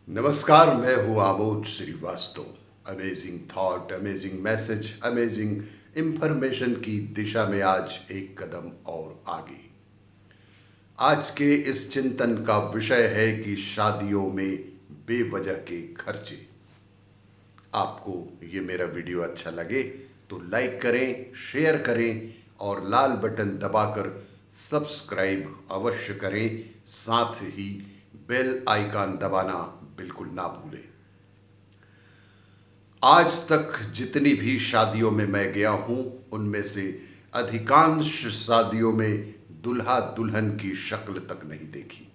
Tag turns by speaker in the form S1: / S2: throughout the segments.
S1: नमस्कार, मैं हूँ Amod Srivastava. Amazing thought, amazing message, amazing information की दिशा में आज एक कदम और आगे। आज के इस चिंतन का विषय है कि शादियों में बेवजह के खर्चे। आपको ये मेरा वीडियो अच्छा लगे तो लाइक करें, शेयर करें और लाल बटन दबाकर सब्सक्राइब अवश्य करें। साथ ही बेल आइकन दबाना बिल्कुल ना भूलें। आज तक जितनी भी शादियों में मैं गया हूं, उनमें से अधिकांश शादियों में दुल्हा दुल्हन की शक्ल तक नहीं देखी,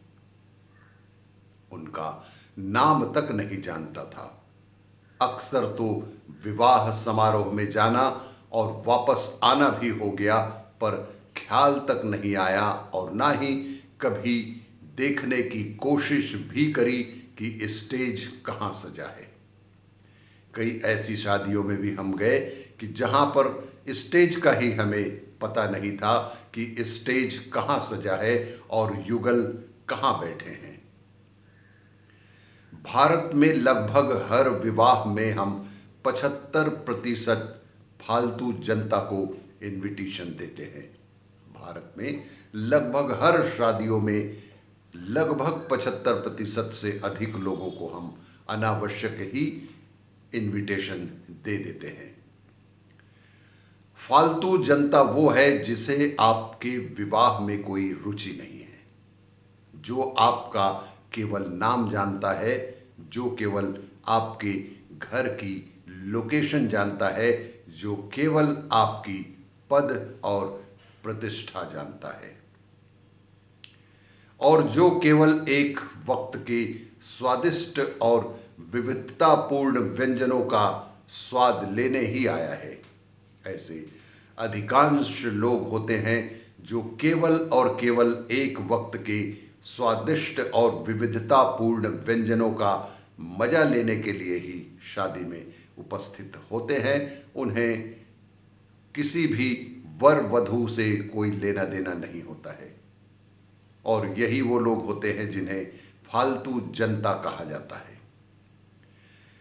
S1: उनका नाम तक नहीं जानता था। अक्सर तो विवाह समारोह में जाना और वापस आना भी हो गया, पर ख्याल तक नहीं आया और ना ही कभी देखने की कोशिश भी करी कि स्टेज कहाँ सजा है। कई ऐसी शादियों में भी हम गए कि जहाँ पर स्टेज का ही हमें पता नहीं था कि स्टेज कहाँ सजा है और युगल कहाँ बैठे हैं। भारत में लगभग हर विवाह में हम 75% फालतू जनता को इनविटेशन देते हैं। भारत में लगभग हर शादियों में लगभग 75% से अधिक लोगों को हम अनावश्यक ही इनविटेशन दे देते हैं। फालतू जनता वो है जिसे आपके विवाह में कोई रुचि नहीं है, जो आपका केवल नाम जानता है, जो केवल आपके घर की लोकेशन जानता है, जो केवल आपकी पद और प्रतिष्ठा जानता है और जो केवल एक वक्त के स्वादिष्ट और विविधतापूर्ण व्यंजनों का स्वाद लेने ही आया है। ऐसे अधिकांश लोग होते हैं जो केवल और केवल एक वक्त के स्वादिष्ट और विविधतापूर्ण व्यंजनों का मजा लेने के लिए ही शादी में उपस्थित होते हैं। उन्हें किसी भी वर वधू से कोई लेना देना नहीं होता है और यही वो लोग होते हैं जिन्हें फालतू जनता कहा जाता है।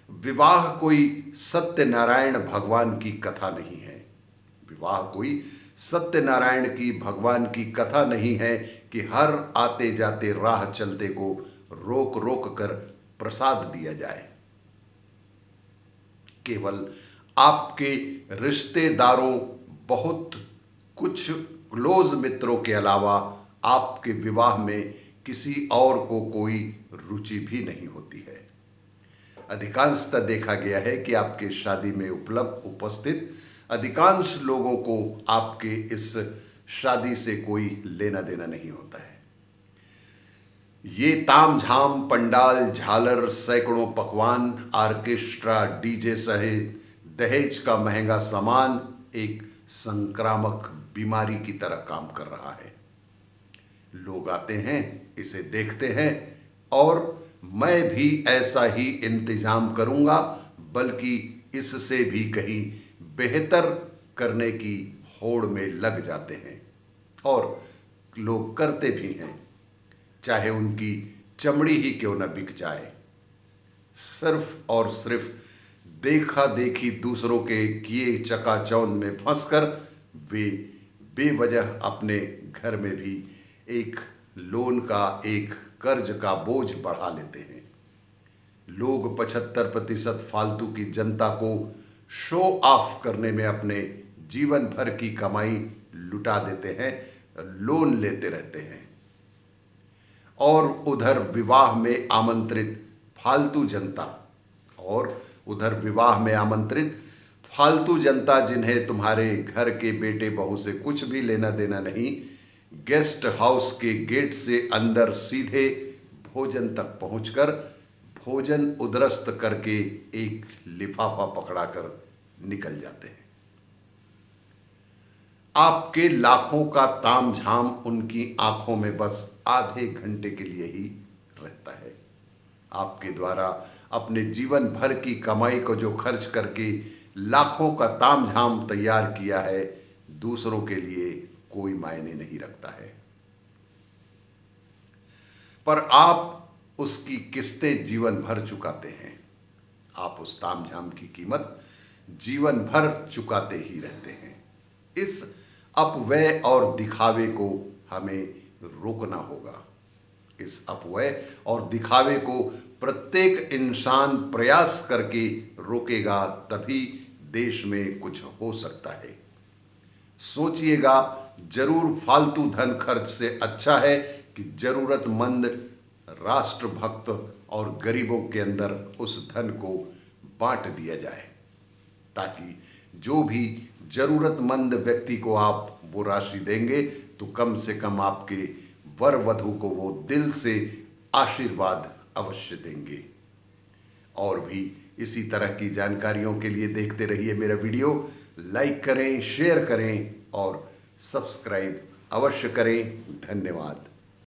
S1: विवाह कोई सत्यनारायण भगवान की कथा नहीं है। विवाह कोई सत्यनारायण की भगवान की कथा नहीं है कि हर आते जाते राह चलते को रोक रोक कर प्रसाद दिया जाए। केवल आपके रिश्तेदारों, बहुत कुछ क्लोज मित्रों के अलावा आपके विवाह में किसी और को कोई रुचि भी नहीं होती है। अधिकांशतः देखा गया है कि आपके शादी में उपस्थित अधिकांश लोगों को आपके इस शादी से कोई लेना देना नहीं होता है। ये तामझाम, पंडाल, झालर, सैकड़ों पकवान, ऑर्केस्ट्रा, डीजे सहित दहेज का महंगा सामान एक संक्रामक बीमारी की तरह काम कर रहा है। लोग आते हैं, इसे देखते हैं और मैं भी ऐसा ही इंतजाम करूंगा, बल्कि इससे भी कहीं बेहतर करने की होड़ में लग जाते हैं और लोग करते भी हैं, चाहे उनकी चमड़ी ही क्यों न बिक जाए। सिर्फ और सिर्फ देखा देखी दूसरों के किए चकाचौंध में फंसकर वे बेवजह अपने घर में भी एक लोन का, एक कर्ज का बोझ बढ़ा लेते हैं। लोग 75% फालतू की जनता को शो ऑफ करने में अपने जीवन भर की कमाई लुटा देते हैं, लोन लेते रहते हैं और उधर विवाह में आमंत्रित फालतू जनता फालतू जनता जिन्हें तुम्हारे घर के बेटे बहू से कुछ भी लेना देना नहीं, गेस्ट हाउस के गेट से अंदर सीधे भोजन तक पहुंचकर भोजन उदरस्त करके एक लिफाफा पकड़ाकर निकल जाते हैं। आपके लाखों का तामझाम उनकी आंखों में बस आधे घंटे के लिए ही रहता है। आपके द्वारा अपने जीवन भर की कमाई को जो खर्च करके लाखों का तामझाम तैयार किया है, दूसरों के लिए कोई मायने नहीं रखता है। पर आप उसकी किस्तें जीवन भर चुकाते हैं। आप उस तामझाम की कीमत जीवन भर चुकाते ही रहते हैं। इस अपव्यय और दिखावे को हमें रोकना होगा। इस अपव्यय और दिखावे को प्रत्येक इंसान प्रयास करके रोकेगा, तभी देश में कुछ हो सकता है। सोचिएगा, जरूर फालतू धन खर्च से अच्छा है कि जरूरतमंद, राष्ट्रभक्त और गरीबों के अंदर उस धन को बांट दिया जाए, ताकि जो भी जरूरतमंद व्यक्ति को आप वो राशि देंगे तो कम से कम आपके वर वधू को वो दिल से आशीर्वाद अवश्य देंगे। और भी इसी तरह की जानकारियों के लिए देखते रहिए मेरा वीडियो। लाइक करें, शेयर करें और सब्सक्राइब अवश्य करें। धन्यवाद।